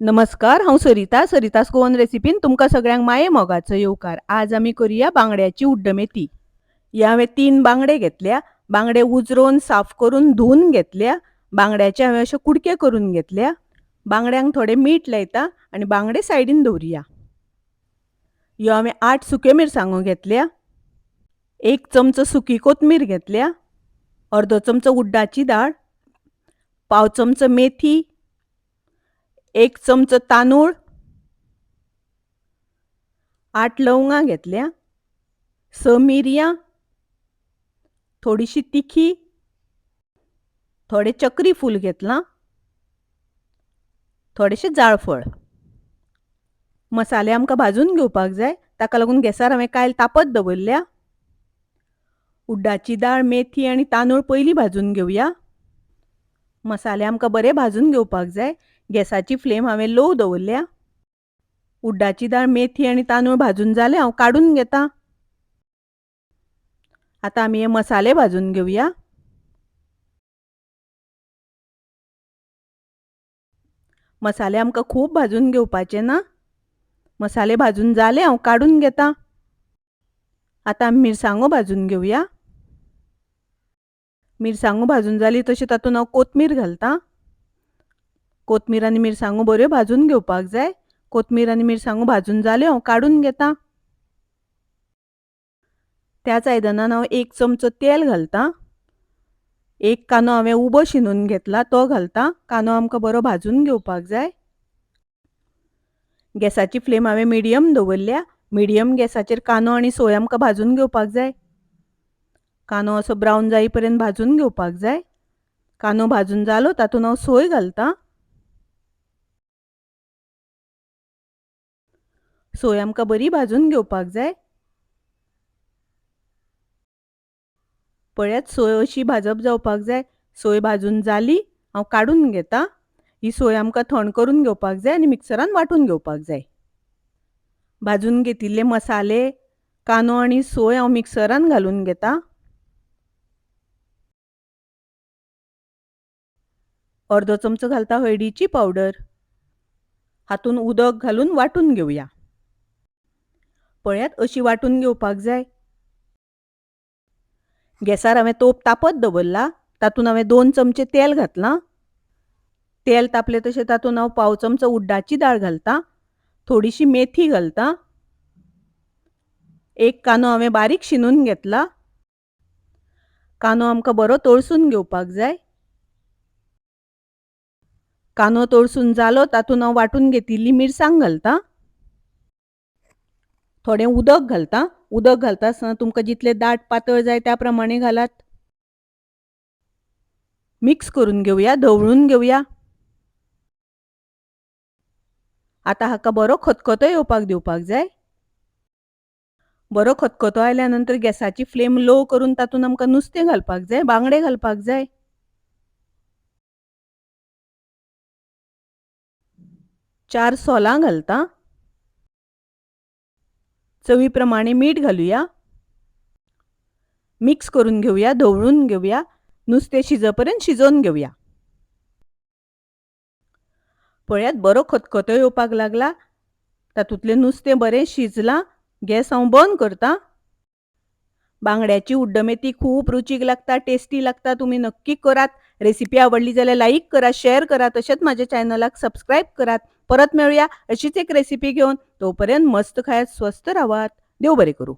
नमस्कार, हांव सरितास गोवन रेसिपीन तुमकां सगळ्यांक माये मोगाचो येवकार. आज आमी करुया बांगड्याची उड्डमेथी. हे हांवें 3 बांगडे घेतल्या. बांगडे उजरोवन, साफ करून, धुवन घेतल्या. बांगड्याचे हांवें अशे कुडके करून घेतल्या. बांगड्यांक थोडे मीठ लायता आनी बांगडे सायडीन दवरुया. ह्यो हांवें 8 सुक्यो मिरसांगो घेतल्या. 1 चमचो सुकी कोथमीर घेतल्या. अर्दो चमचो उड्डाची दाळ, पाव चमचो मेथी, 1 चमचो तांदूळ, 8 लवंगां घेतल्या, 6 मिरयां, थोडीशी तिखी, थोडे चक्री फूल घेतलां, थोडेशे जाळफळ. मसाले आमकां भाजून घेवपाक जाय, ताका लागून गॅसार हांवें कायल तापत दवरल्या. उड्डाची दाळ, मेथी आनी तांदूळ पयलीं भाजून घेवया. मसाले आमकां बरे भाजून घेवपाक जाय. गॅसाची फ्लेम हांवें लो दवरल्या. उड्डाची दाळ, मेथी आनी तांदूळ भाजून जाले हांव काडून घेता. आतां आमी हे मसाले भाजून घेवया. मसाले आमकां खूब भाजून घेवपाचे ना. मसाले भाजून जाले हांव काडून घेता. आतां आमी मिरसांगो भाजून घेवया. मिरसांगो भाजून जाली तशी तातूंत हांव कोथमीर घालतां. कोथमीर आनी मिरसांगो बऱ्यो भाजून घेवपाक जाय. कोथमीर आनी मिरसांगो भाजून जाल्यो हांव काडून घेतां. त्याच आयदनान हांव 1 चमचो तेल घालतां. 1 कांदो हांवें उबो शिनून घेतला तो घालतां. कांदो आमकां बरो भाजून घेवपाक जाय. गॅसाची फ्लेम हांवें मिडियम दवरल्या. मिडियम गॅसाचेर कांदो आनी सोय आमकां भाजून घेवपाक जाय. कांदो असो ब्रावन जाई पर्यंत भाजून घेवपाक जाय. कांदो भाजून जालो तातूंत हांव सोय घालतां. सोय आमकां बरी भाजून घेवपाक जाय. पळयात सोय अशी भाजप जावपाक जाय. सोय भाजून जाली हांव काडून घेतां. ही सोय आमकां थंड करून घेवपाक जाय आनी मिक्सरान वांटून घेवपाक जाय. भाजून घेतिल्ले मसाले, कांदो आनी सोय हांव मिक्सरान घालून घेतां. अर्दो चमचो घालता हळदीची पावडर. हातून उदक घालून वांटून घेवया. पळयात अशी वांटून घेवपाक जाय. गॅसार हांवें तोप तापत दवरला. तातूंत हांवें 2 चमचे तेल घातलां. तेल तापलें तशें तातूंत हांव पाव चमचो उड्डाची दाळ घालतां. थोडीशी मेथी घालतां. 1 कांदो हांवें बारीक शिनून घेतला. कांदो आमकां बरो तळसून घेवपाक जाय. कांदो तळसून जालो तातूंत हांव वांटून घेतिल्ली मिरसांग घालतां. थोडें उदक घालतां. उदक घालता आसतना तुमकां जितले दाट पातळ जाय त्या प्रमाणे घालात. मिक्स करून घेवया, धवळून घेवया. आतां हाका बरो खतखतो येवपाक दिवपाक जाय. बरो खतखतो आयल्या नंतर गॅसाची फ्लेम लो करून तातूंत आमकां नुस्तें घालपाक जाय, बांगडे घालपाक जाय. 4 सोलां घालतां. चवी प्रमाणे मीठ घालुया. मिक्स करून घेवया, धवळून घेवया. नुस्तें शिजपर्यंत शिजोवन घेवया. पळयात बरो खतखतो येवपाक लागला. तातूंतलें नुस्तें बरें शिजलां. गॅस हांव बंद करतां. बांगड्याची उड्डमेथी खूब रुचीक लागता, टेस्टी लागता. तुमी नक्की करात. रेसिपी आवडली जाल्यार लाईक करा, शेअर करा. तशेंच माझ्या चॅनलाक सबस्क्राईब करात. परत मेळुया अशीच एक रेसिपी घेवन. तोपर्यंत मस्त खायात, स्वस्त रावात. देव बरें करूं.